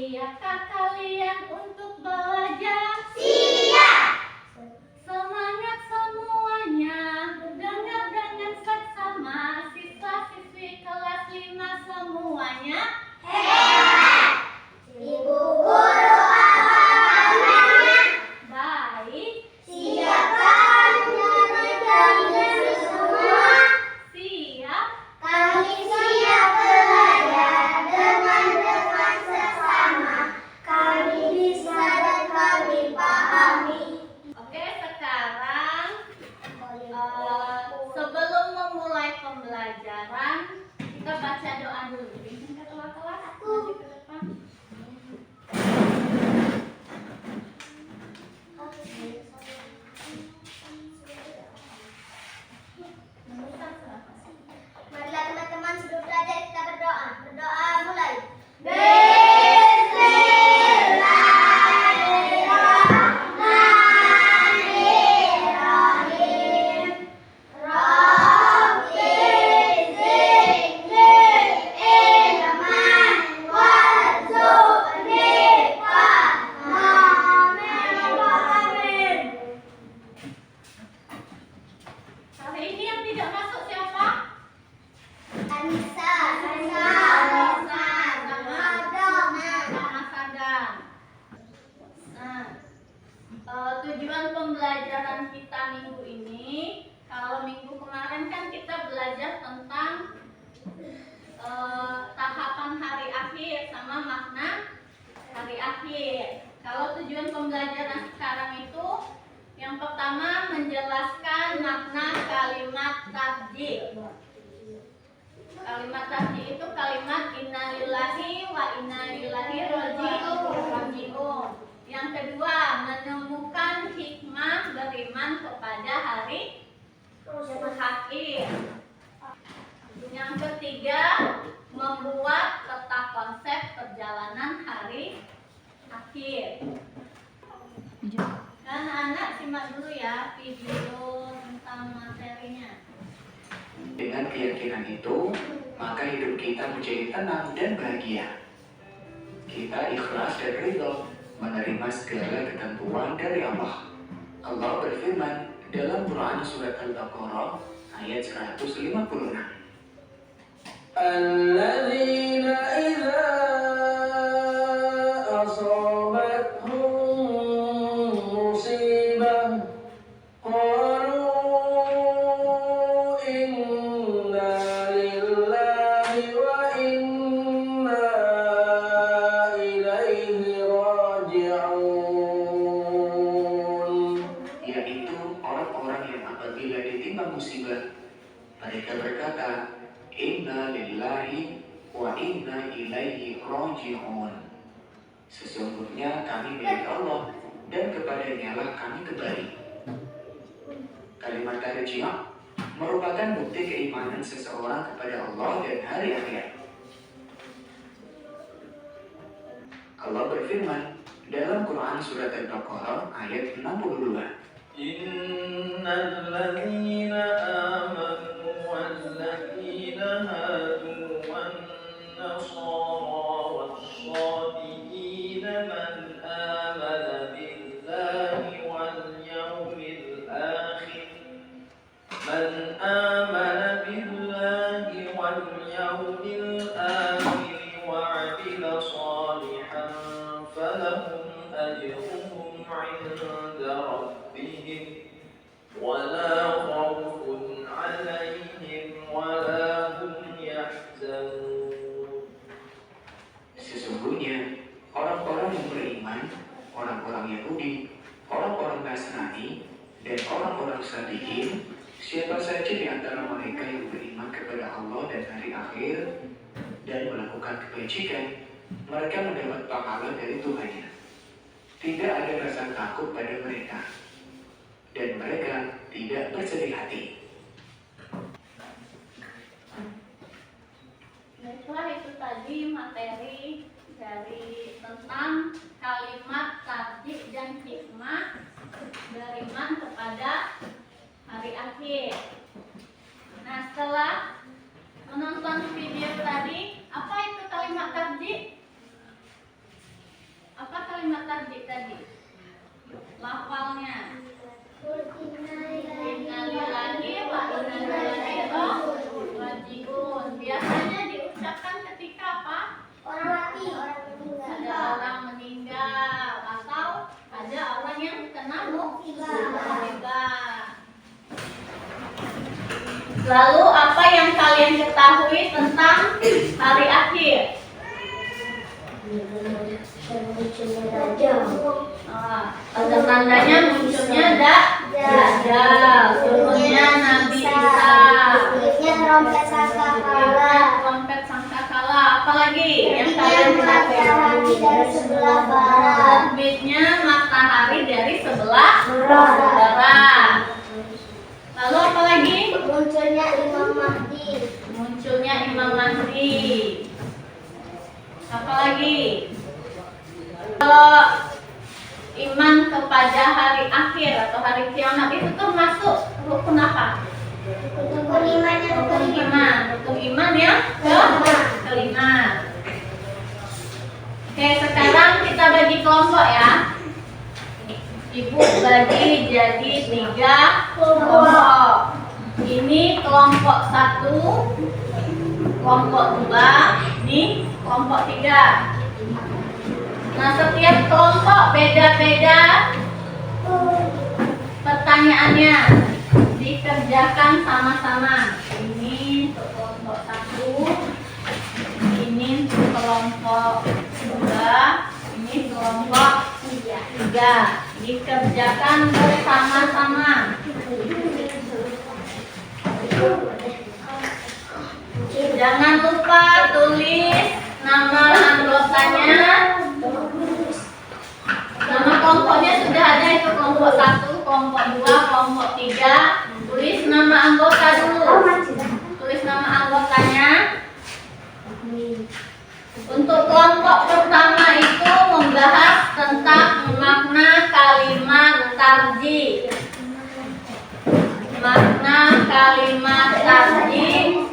Siapkah kalian untuk belajar? Siap. Semangat semuanya, dengar dengan seksama, siswa-siswi kelas 5 semuanya. Hebat. Ibu guru apa kabarnya? Baik. Siapkah kalian semua? Siap. Kami siap belajar dengan sesama. Kami bisa dan kami pahami. Oke, sekarang sebelum memulai pembelajaran, kita baca doa dulu. Ke kelas-kelas, maju ke depan. Marilah teman-teman sebelum belajar kita berdoa. Berdoa mulai. Bismillahirrahmanirrahim. Rabbi zidni ilman warzuqni fahman. Amin. Hari ini yang tidak masuk siapa? Anissa, Sama Sadam. Nah, tujuan pembelajaran kita minggu ini, kalau minggu kemarin kan kita belajar tentang tahapan hari akhir sama makna hari akhir. Kalau tujuan pembelajaran sekarang itu, yang pertama menjelaskan makna kalimat tabjid. Kalimat tabjid itu kalimat innalillahi wa inna ilaihi raji'un. Yang kedua, menemukan hikmah beriman kepada hari akhir. Yang ketiga, membuat peta konsep perjalanan hari akhir. Dan anak simak dulu ya video tentang materinya. Dengan keyakinan itu, maka hidup kita menjadi tenang dan bahagia. Kita ikhlas dan ridho menerima segala ketentuan dari Allah. Allah berfirman dalam Quran surat Al-Baqarah ayat 156. Alladzina idza asabathum musibah qalu inna lillahi wa inna ilaihi raji'un. Yaitu orang-orang yang apabila ditimpa musibah, mereka berkata, inna lillahi wa inna ilaihi raji'un. Sesungguhnya kami milik Allah dan kepadanya lah kami kembali. Kalimat tarjih merupakan bukti keimanan seseorang kepada Allah dan hari akhir. Allah berfirman dalam Quran surat Al-Baqarah ayat 62. Innal ladzina amanu wal ladzina hadu wan nasara was-sabiina man amana billahi wal yawmil akhir wa 'amila salihan falahum ajruhum 'inda rabbihim wala khawfun 'alaihim wala hum yahzanun. Sesungguhnya orang-orang yang beriman, orang-orang Yahudi, orang-orang Nasrani, dan orang-orang Sabi'in, siapa saja di antara mereka yang beriman kepada Allah dan hari akhir dan melakukan kebajikan, mereka mendapat pahala dari Tuhannya. Tidak ada rasa takut pada mereka, dan mereka tidak bersedih hati. Baiklah, itu tadi materi dari tentang kalimat tabjid dan hikmah beriman kepada hari akhir. Nah, setelah menonton video tadi, apa itu kalimat tabjid? Lalu apa yang kalian ketahui tentang hari akhir? Ada tandanya munculnya Dajjal, turunnya Nabi Isa, Bunyinya trompet sangkakala. trompet sangkakala. Apalagi yang kalian ketahui? Matahari dari sebelah barat. Terbitnya matahari dari sebelah barat. Lalu apa lagi? Munculnya Imam Mahdi. Munculnya Imam Mahdi. Apa lagi? Kalau iman kepada hari akhir atau hari kiamat itu termasuk rukun apa? Rukun iman yang Rukun iman. Rukun iman yang kelima. Oke, sekarang kita bagi kelompok ya. Ibu bagi jadi 3 kelompok. Ini kelompok 1, kelompok 2, ini kelompok 3. Nah, setiap kelompok beda-beda pertanyaannya, dikerjakan sama-sama. Ini untuk kelompok 1, ini untuk kelompok 2, ini kelompok 3. Dikerjakan bersama-sama. Jangan lupa tulis nama anggotanya. Nama kelompoknya sudah ada, itu kelompok 1, kelompok 2, kelompok 3. Tulis nama anggota dulu. Tulis nama anggotanya. Untuk kelompok pertama itu membahas tentang makna kalimat tarjih. Makna kalimat tarjih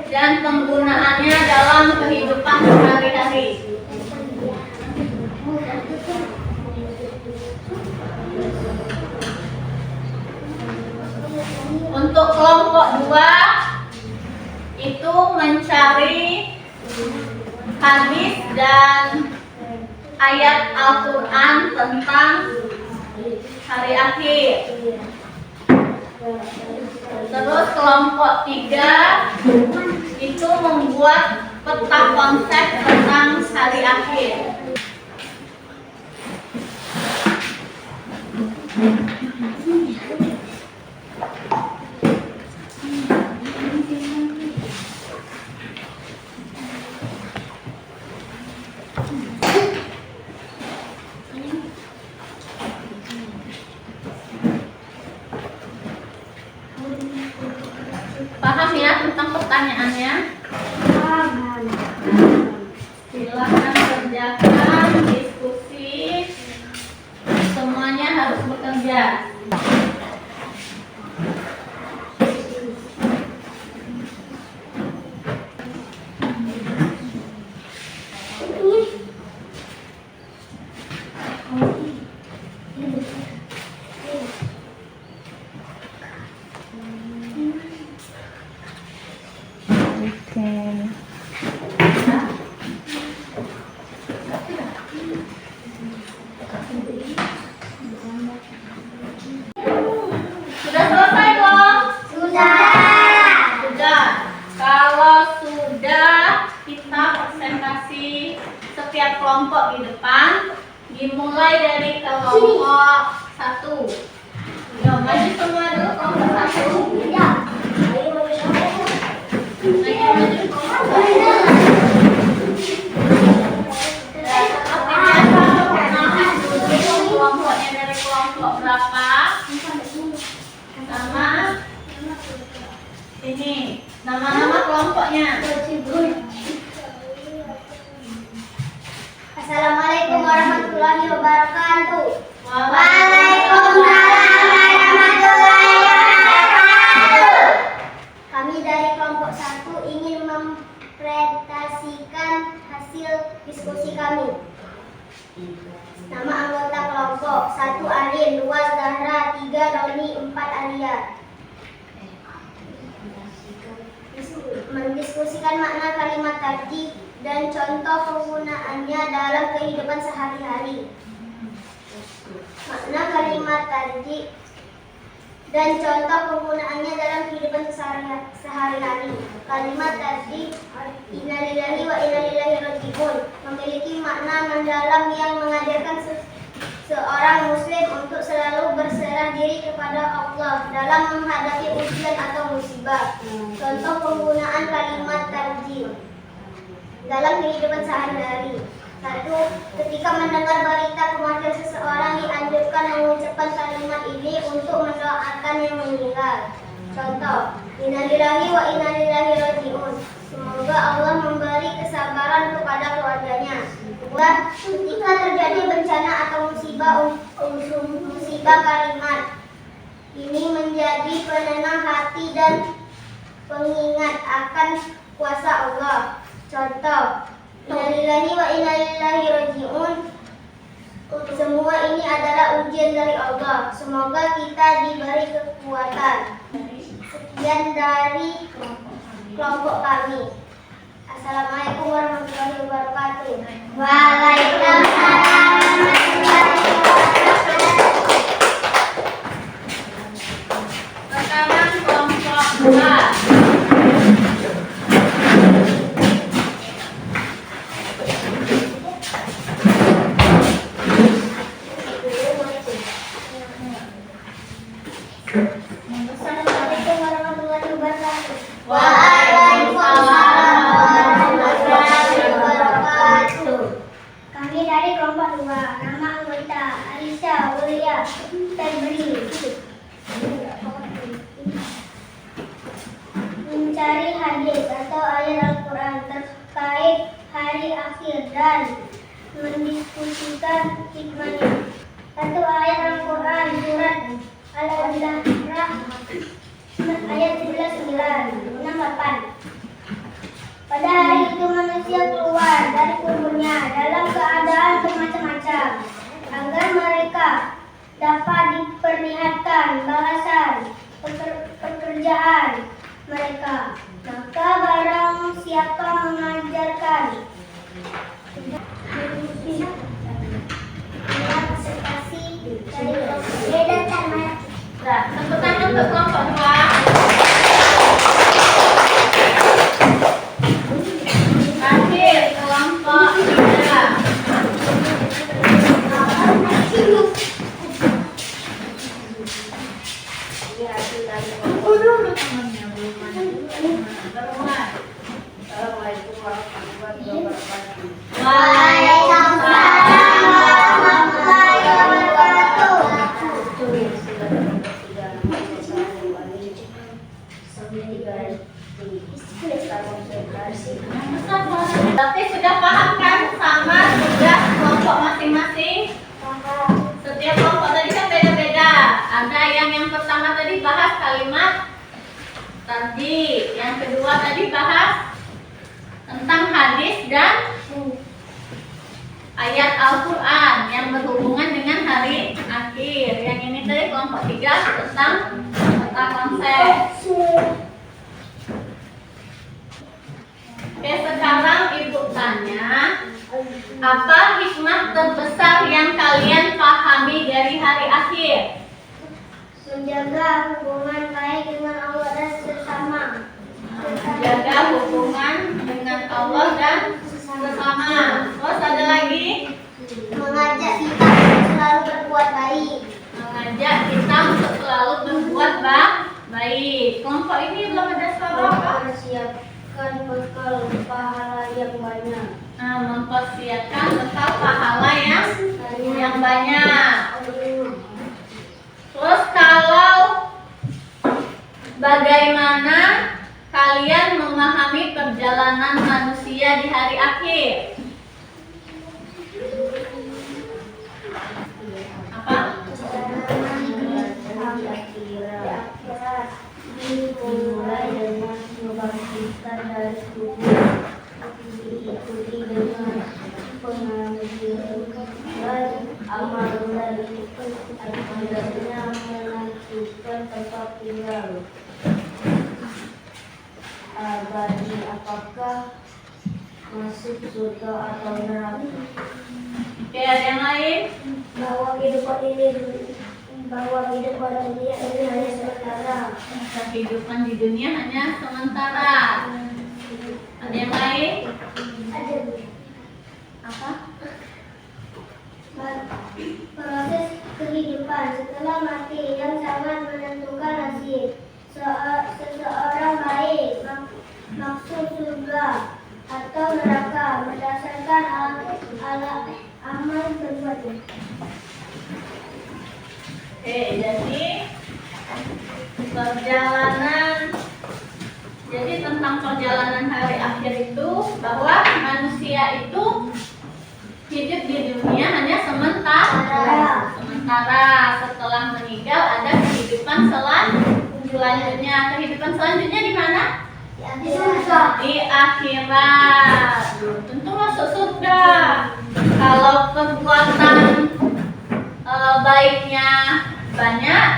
dan penggunaannya dalam kehidupan sehari-hari. Untuk kelompok 2 itu mencari hadis dan ayat Al-Quran tentang hari akhir. Terus kelompok 3 itu membuat peta konsep tentang hari akhir. Paham ya tentang pertanyaannya? Silahkan kerjakan, diskusi. Semuanya harus bekerja. Sudah selesai belum? Sudah. Kalau sudah, kita presentasi setiap kelompok di depan. Dimulai dari kelompok 1. Ya, maju semua dulu kelompok 1. Lagi maju kelompok 1. Kelompoknya dari kelompok berapa? Sama ini nama-nama kelompoknya. Assalamualaikum warahmatullahi wabarakatuh. Waalaikumsalam warahmatullahi wabarakatuh. Kami dari kelompok 1 ingin mempresentasikan hasil diskusi kami. Nama anggota kelompok 1 Arin, 2 Zahra, 3 Roni, 4 Alia. Mendiskusikan makna kalimat tarjih dan contoh penggunaannya dalam kehidupan sehari-hari. Makna kalimat tarjih dan contoh penggunaannya dalam kehidupan sehari-hari. Kalimat tadi innalillahi wa inna ilaihi raji'un memiliki makna mendalam yang mengajarkan seorang muslim untuk selalu berserah diri kepada Allah dalam menghadapi ujian atau musibah. Contoh penggunaan kalimat tarjih dalam kehidupan sehari-hari. 1. Ketika mendengar berita kematian seseorang, dianjurkan mengucapkan kalimat ini untuk mendoakan yang meninggal. Contoh, innalillahi wa inna ilaihi raji'un. Semoga Allah memberi kesabaran kepada keluarganya. 2. Ketika terjadi bencana atau musibah, kalimat ini menjadi penenang hati dan pengingat akan kuasa Allah. Contoh, innalillahi wa inna ilaihi raji'un. Semua ini adalah ujian dari Allah. Semoga kita diberi kekuatan. Sekian dari kelompok kami. Assalamualaikum warahmatullahi wabarakatuh. Waalaikumsalam warahmatullahi wabarakatuh. Sekarang kelompok 2. Assalamualaikum warahmatullahi wabarakatuh. Waalaikumsalam warahmatullahi wabarakatuh. Kami dari kelompok 2. Nama anggota Alisa Wulia Febri. Mencari hadis atau ayat Al-Quran terkait hari akhir dan mendiskusikan hikmahnya. Satu ayat Al-Quran surat Al-Baqarah ayat 11:9-8. Pada hari itu manusia keluar dari kuburnya dalam keadaan bermacam-macam agar mereka dapat diperlihatkan balasan pekerjaan mereka. Maka barang siapa mengajarkan presentasi dari beda tamat. Tepuk tangan untuk kelompok 2. Terakhir kelompok 3. Assalamualaikum warahmatullahi wabarakatuh. Waalaikumsalam warahmatullahi wabarakatuh. Berarti sudah paham kan sama tugas kelompok masing-masing? Setiap kelompok tadi kan beda-beda. Ada yang pertama tadi bahas kalimat tadi, yang kedua tadi bahas tentang hadis dan ayat Al-Quran yang berhubungan dengan hari akhir. Yang ini tadi kelompok 3 tentang konsep. Oke, sekarang ibu tanya, apa hikmah terbesar yang kalian pahami dari hari akhir? Menjaga hubungan baik dengan Allah dan sesama. Menjaga hubungan dengan Allah dan sesama. Terus ada lagi? Mengajak kita untuk selalu berbuat baik. Mengajak kita untuk selalu berbuat baik. Kelompok ini belum ada suara apa? Mempersiapkan bekal pahala yang banyak. Nah, mempersiapkan bekal pahala yang banyak. Terus kalau bagaimana kalian memahami perjalanan manusia di hari akhir? Apa? Dimulai dengan membangkitkan dari kubur, diikuti dengan pengambilan amal dari akibatnya menentukan tempat tinggal abadi, apakah masuk surga atau neraka. Oke, ada yang lain? Bahwa kehidupan ini bahwa hidup pada dunia ini hanya sementara. Kehidupan di dunia hanya sementara. Ada yang lain? Ada Apa? proses kehidupan setelah mati yang sangat menentukan nasib seseorang baik maksud surga atau neraka berdasarkan amal perbuatan. Oke, jadi tentang perjalanan hari akhir itu bahwa manusia itu hidup di dunia hanya sementara. Setelah meninggal ada kehidupan selanjutnya. Kehidupan selanjutnya di mana? Di surga. Di akhirat. Tentu masuk surga. Kalau perbuatan baiknya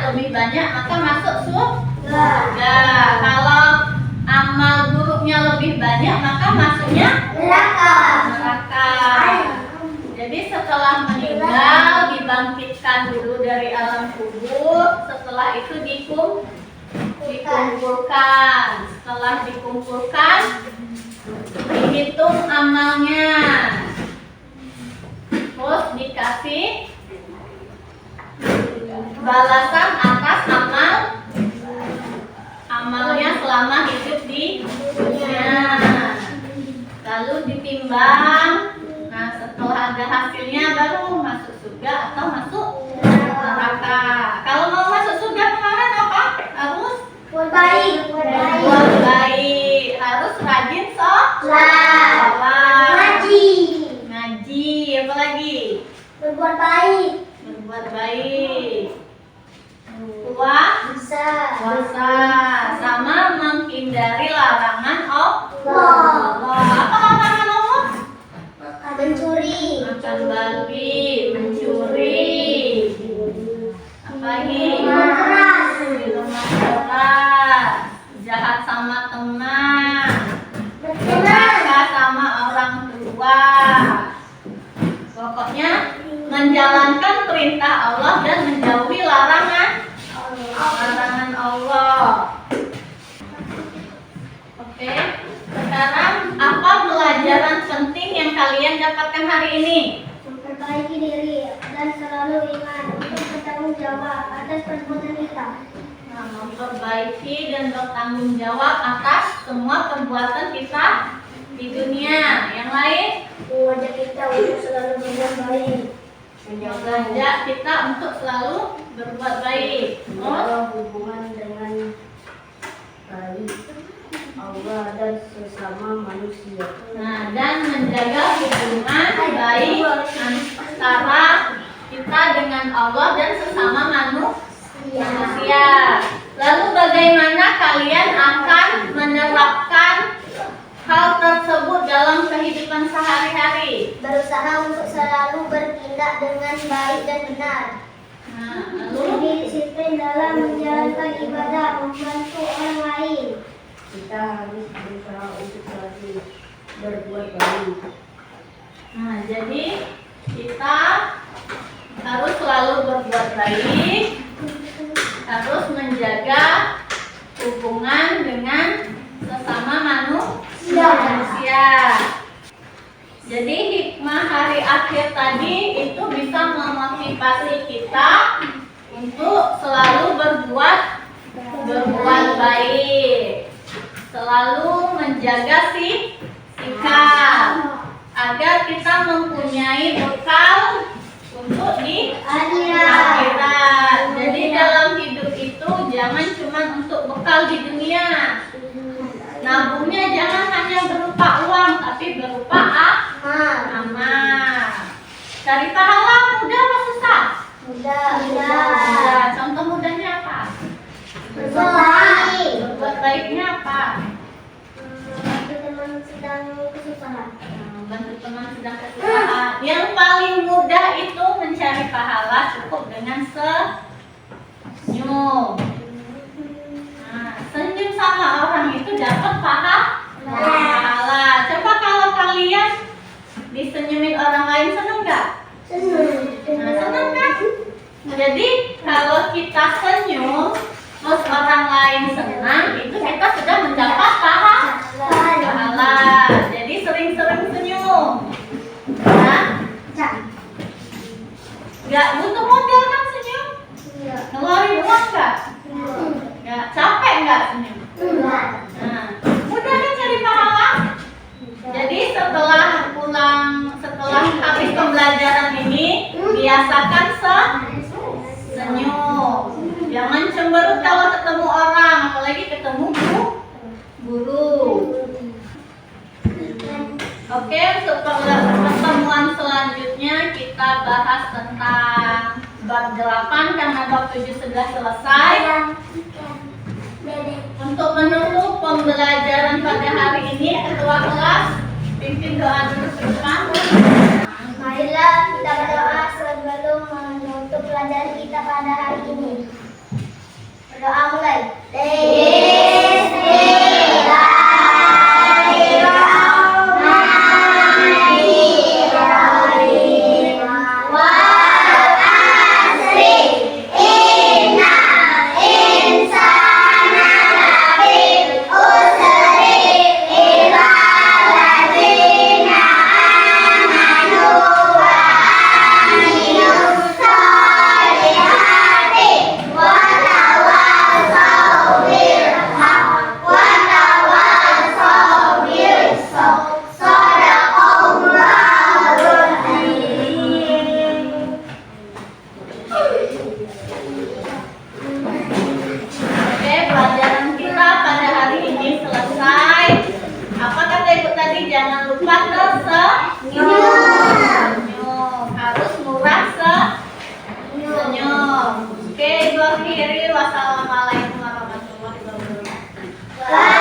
lebih banyak, maka masuk surga. Kalau amal buruknya lebih banyak, maka masuknya Neraka. Jadi setelah meninggal dibangkitkan dulu dari alam kubur, setelah itu dikumpulkan. Setelah dikumpulkan, dihitung amalnya, terus dikasih balasan atas amalnya selama hidup di dunia. Lalu ditimbang. Nah, setelah ada hasilnya baru masuk surga atau masuk neraka. Kalau mau masuk surga kemarin apa? Harus Buat baik. berbuat baik. Harus rajin sholat. Ngaji. Apa lagi? Berbuat baik. Berbuat baik. Puasa sama menghindari larangan Allah. Apa larangan Allah? Mencuri. Makan babi, mencuri. Apa lagi? Minum keras, jahat sama teman, durhaka sama orang tua. Pokoknya menjalankan perintah Allah dan menjauhi larangan Allah. Oke, sekarang apa pelajaran penting yang kalian dapatkan hari ini? Memperbaiki diri dan selalu ingat untuk bertanggung jawab atas perbuatan kita. Nah, memperbaiki dan bertanggung jawab atas semua perbuatan kita di dunia. Yang lain? Mengajak kita untuk selalu berbuat baik. Mengajak kita untuk selalu berbuat baik. Menjaga hubungan dengan baik Allah dan sesama manusia. Nah, dan menjaga hubungan baik antara kita dengan Allah dan sesama manusia. Lalu bagaimana kalian akan menerapkan hal tersebut dalam kehidupan sehari-hari? Berusaha untuk selalu bertindak dengan baik dan benar. Nah, lalu Lebih disiplin dalam menjalankan ibadah, membantu orang lain. Kita harus berusaha untuk selalu berbuat baik. Nah, jadi kita harus selalu berbuat baik, harus menjaga hubungan dengan sesama manusia. Jadi hikmah hari akhir tadi itu bisa memotivasi kita untuk selalu berbuat baik, selalu menjaga sikap agar kita mempunyai bekal untuk di akhirat. Jadi dalam hidup itu jangan cuma untuk bekal di dunia. Nabungnya jangan hanya berupa uang, tapi berupa amal. Cari pahala mudah apa susah? Mudah. Contoh mudahnya apa? Berbuat baiknya apa? Bantu teman sedang kesusahan. Bantu teman sedang kesusahan. Yang paling mudah itu mencari pahala cukup dengan senyum. Nah, senyum sama orang itu dapat pahala. Coba kalau kalian disenyumin orang lain seneng nggak? Nah, seneng kan? Jadi kalau kita senyum, terus orang lain senang, itu kita sudah mendapat pahala. Jadi sering-sering senyum. Nah, nggak butuh modal kan senyum? Ngeluarin uang nggak? Nggak. Capek nggak senyum? Nah, mudah kan cari pahala? Jadi setelah habis pembelajaran ini, biasakan senyum. Jangan cemberut kalau ketemu orang, apalagi ketemu guru. Oke, untuk pertemuan selanjutnya kita bahas tentang bab 8 karena bab 7 sudah selesai. Untuk menutup pembelajaran pada hari ini, ketua kelas pimpin doa dulu ke depan. Marilah kita berdoa sebelum menutup pelajaran kita pada hari ini. Berdoa mulai. Oke, pelajaran kita pada hari ini selesai. Apa kata ibu tadi? Jangan lupa senyum. Harus murah senyum. Oke, ibu akhiri. Wassalamualaikum warahmatullahi wabarakatuh.